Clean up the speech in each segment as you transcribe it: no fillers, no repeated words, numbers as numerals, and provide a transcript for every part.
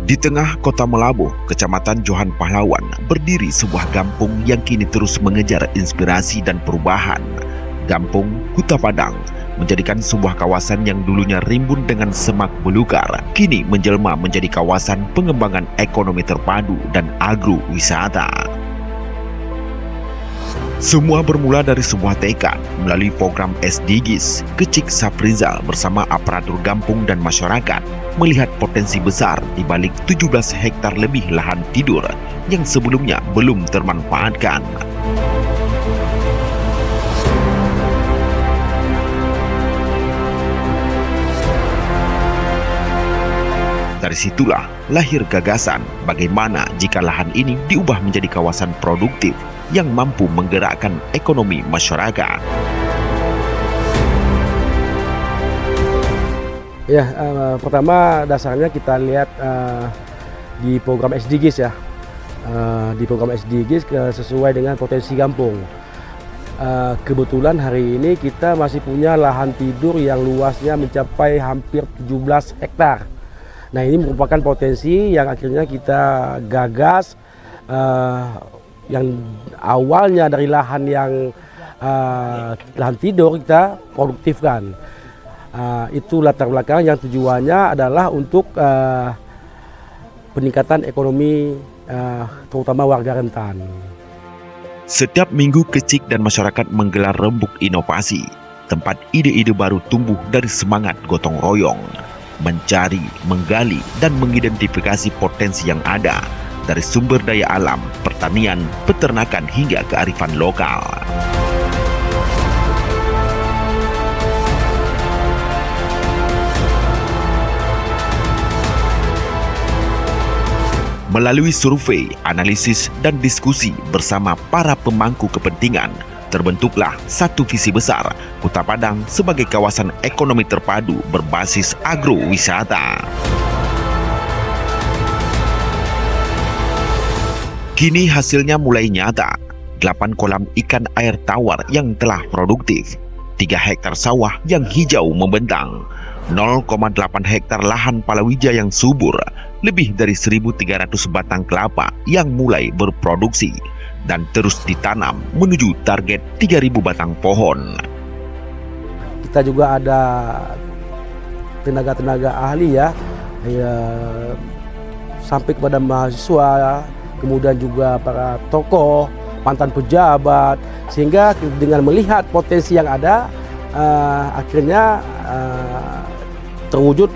Di tengah kota Melabuh, Kecamatan Johan Pahlawan, berdiri sebuah kampung yang kini terus mengejar inspirasi dan perubahan. Kampung Kuta Padang menjadikan sebuah kawasan yang dulunya rimbun dengan semak belukar, kini menjelma menjadi kawasan pengembangan ekonomi terpadu dan agrowisata. Semua bermula dari sebuah tekad melalui program SDGs. Kecik Saprizal bersama aparatur kampung dan masyarakat melihat potensi besar di balik 17 hektar lebih lahan tidur yang sebelumnya belum termanfaatkan. Dari situlah lahir gagasan bagaimana jika lahan ini diubah menjadi kawasan produktif yang mampu menggerakkan ekonomi masyarakat. Ya, pertama dasarnya kita lihat di program SDGs ya. Di program SDGs sesuai dengan potensi kampung. Kebetulan hari ini kita masih punya lahan tidur yang luasnya mencapai hampir 17 hektar. Nah, ini merupakan potensi yang akhirnya kita gagas, yang awalnya dari lahan yang lahan tidur kita produktifkan. Itu latar belakang yang tujuannya adalah untuk peningkatan ekonomi terutama warga rentan. Setiap minggu Kecik dan masyarakat menggelar rembuk inovasi, tempat ide-ide baru tumbuh dari semangat gotong royong, mencari, menggali, dan mengidentifikasi potensi yang ada dari sumber daya alam, pertanian, peternakan hingga kearifan lokal. Melalui survei, analisis, dan diskusi bersama para pemangku kepentingan, terbentuklah satu visi besar Kuta Padang sebagai kawasan ekonomi terpadu berbasis agrowisata. Kini hasilnya mulai nyata. 8 kolam ikan air tawar yang telah produktif, 3 hektar sawah yang hijau membentang, 0,8 hektar lahan palawija yang subur, lebih dari 1.300 batang kelapa yang mulai berproduksi, dan terus ditanam menuju target 3.000 batang pohon. Kita juga ada tenaga-tenaga ahli ya, sampai kepada mahasiswa, kemudian juga para tokoh, mantan pejabat, sehingga dengan melihat potensi yang ada, akhirnya terwujud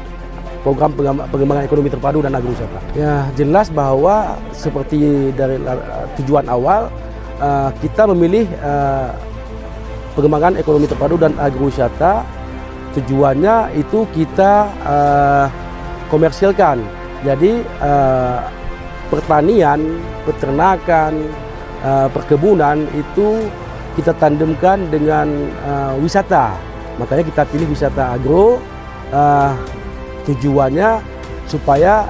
program pengembangan ekonomi terpadu dan agrowisata. Ya, jelas bahwa seperti dari tujuan awal, kita memilih pengembangan ekonomi terpadu dan agrowisata. Tujuannya itu kita komersilkan. Jadi pertanian, peternakan, perkebunan itu kita tandemkan dengan wisata. Makanya kita pilih wisata agro. Tujuannya supaya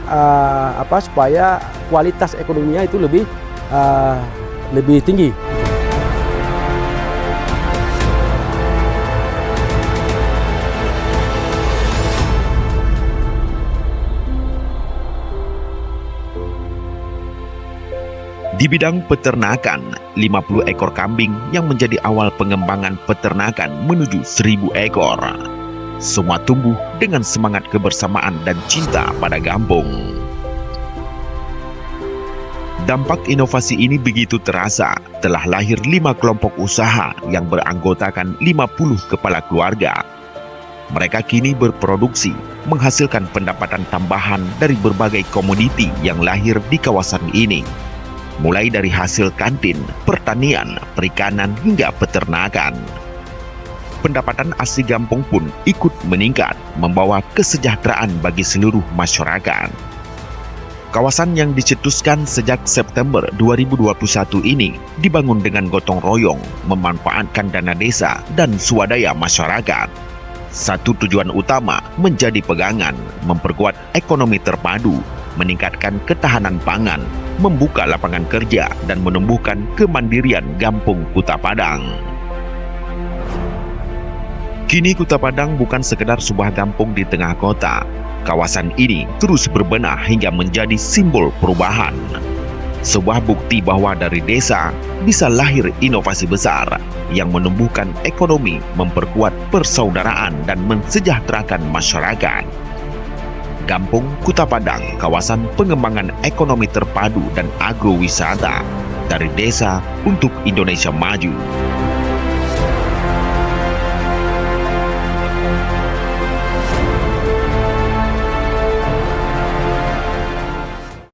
supaya kualitas ekonominya itu lebih tinggi. Di bidang peternakan, 50 ekor kambing yang menjadi awal pengembangan peternakan menuju 1.000 ekor. Semua tumbuh dengan semangat kebersamaan dan cinta pada kampung. Dampak inovasi ini begitu terasa, telah lahir 5 kelompok usaha yang beranggotakan 50 kepala keluarga. Mereka kini berproduksi, menghasilkan pendapatan tambahan dari berbagai komoditi yang lahir di kawasan ini. Mulai dari hasil kantin, pertanian, perikanan, hingga peternakan. Pendapatan asli kampung pun ikut meningkat, membawa kesejahteraan bagi seluruh masyarakat. Kawasan yang dicetuskan sejak September 2021 ini dibangun dengan gotong royong, memanfaatkan dana desa dan swadaya masyarakat. Satu tujuan utama menjadi pegangan, memperkuat ekonomi terpadu, meningkatkan ketahanan pangan, membuka lapangan kerja, dan menumbuhkan kemandirian kampung Kuta Padang. Kini Kuta Padang bukan sekedar sebuah kampung di tengah kota. kawasan ini terus berbenah hingga menjadi simbol perubahan. Sebuah bukti bahwa dari desa bisa lahir inovasi besar yang menumbuhkan ekonomi, memperkuat persaudaraan, dan mensejahterakan masyarakat. Gampung Kuta Padang, kawasan pengembangan ekonomi terpadu dan agrowisata, dari desa untuk Indonesia maju.